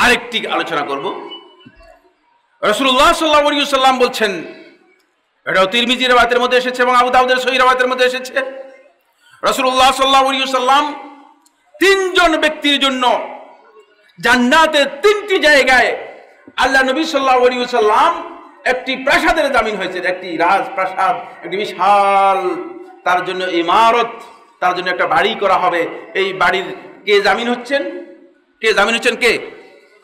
আরেকটি আলোচনা করব। রাসূলুল্লাহ সাল্লাল্লাহু আলাইহি ওয়াসাল্লাম বলছেন, এটাও তিরমিজি riwayতের মধ্যে এসেছে এবং আবু দাউদের সহিহ riwayতের মধ্যে এসেছে, রাসূলুল্লাহ সাল্লাল্লাহু আলাইহি ওয়াসাল্লাম তিনজন ব্যক্তির জন্য জান্নাতের তিনটি জায়গায় আল্লাহ নবী সাল্লাল্লাহু আলাইহি ওয়াসাল্লাম একটি প্রাসাদের জামিন হয়েছে, একটি রাজপ্রাসাদ, একটি বিশাল তার জন্য ইমারত, তার জন্য একটা বাড়ি করা হবে। এই বাড়ির কে জামিন হচ্ছেন? কে জামিন হচ্ছেন? কে?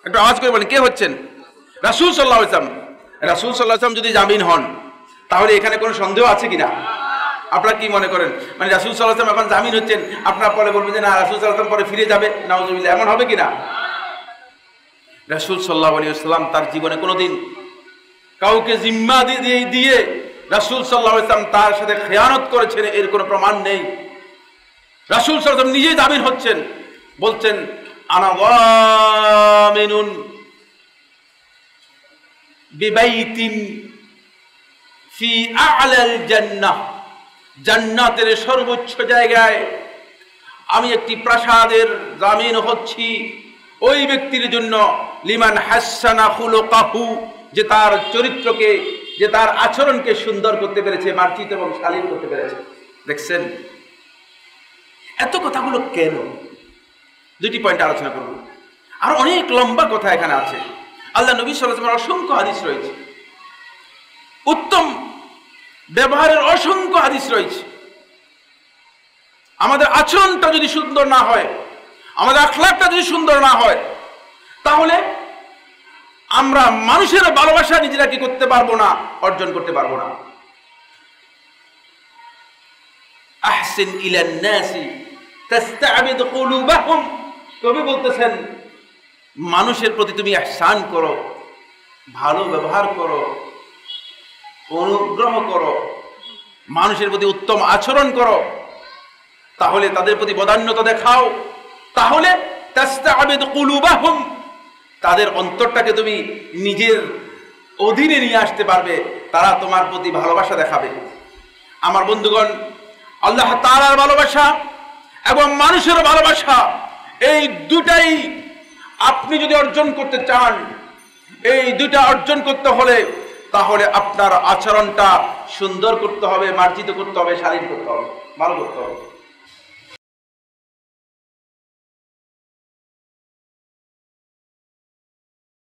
একটু আওয়াজ করে বলেন, কে হচ্ছেন? রাসূল সাল্লাল্লাহু আলাইহি ওয়াসাল্লাম। রাসূল সাল্লাল্লাহু আলাইহি ওয়াসাল্লাম যদি জামিন হন, তাহলে এখানে কোনো সন্দেহ আছে কিনা? আপনারা কি মনে করেন? মানে রাসূল সাল্লাল্লাহু আলাইহি ওয়াসাল্লাম এখন জামিন হচ্ছেন, আপনারা পরে বলবেন যে না, রাসূল সাল্লাল্লাহু আলাইহি ওয়াসাল্লাম পরে ফিরে যাবে, নাউজুবিল্লাহ, এমন হবে কিনা? রাসূল সাল্লাল্লাহু আলাইহি ওয়াসাল্লাম তার জীবনে কোনোদিন কাউকে জিম্মা দিয়ে রাসূল সাল্লাল্লাহু আলাইহি ওয়াসাল্লাম তার সাথে খেয়ানত করেছেন এর কোনো প্রমাণ নেই। রাসূল সাল্লাল্লাহু আলাইহি ওয়াসাল্লাম নিজেই জামিন হচ্ছেন, বলছেন আনা যামিনুন বিবাইতিন ফি আ'লাল জান্নাহ, জান্নাতের সর্বোচ্চ জায়গায় আমি একটি প্রাসাদের জামিন হচ্ছি ওই ব্যক্তির জন্য, লিমান হাসানা খুলুকাহু, যে তার চরিত্রকে, যে তার আচরণকে সুন্দর করতে পেরেছে, মার্জিত এবং শালীন করতে পেরেছে। দেখছেন এত কথাগুলো কেন? দুটি পয়েন্ট আলোচনা করব, আর অনেক লম্বা কথা এখানে আছে। আল্লাহ নবী সাল্লাল্লাহু আলাইহি ওয়াসাল্লামের অসংখ্য হাদিস রয়েছে, উত্তম ব্যবহারের অসংখ্য হাদিস রয়েছে। আমাদের আচরণটা যদি সুন্দর না হয়, আমাদের আখলাকটা যদি সুন্দর না হয়, তাহলে আমরা মানুষের ভালোবাসা নিজেরা কি করতে পারবো না, অর্জন করতে পারবো না। আহসিন ইলান নাসি তাস্তাবিদ কুলুবাহুম, কবি বলতেছেন মানুষের প্রতি তুমি ইহসান করো, ভালো ব্যবহার করো, অনুগ্রহ করো, মানুষের প্রতি উত্তম আচরণ করো, তাহলে তাদের প্রতি বদান্যতা দেখাও, তাহলে তাস্তাবিদ কুলুবাহুম, তাদের অন্তরটাকে তুমি নিজের অধীনে নিয়ে আসতে পারবে, তারা তোমার প্রতি ভালোবাসা দেখাবে। আমার বন্ধুগণ, আল্লাহ তাআলার ভালোবাসা এবং মানুষের ভালোবাসা, এই দুটাই আপনি যদি অর্জন করতে চান, এই দুটা অর্জন করতে হলে তাহলে আপনার আচরণটা সুন্দর করতে হবে, মার্জিত করতে হবে, শালীন করতে হবে, ভালো করতে হবে।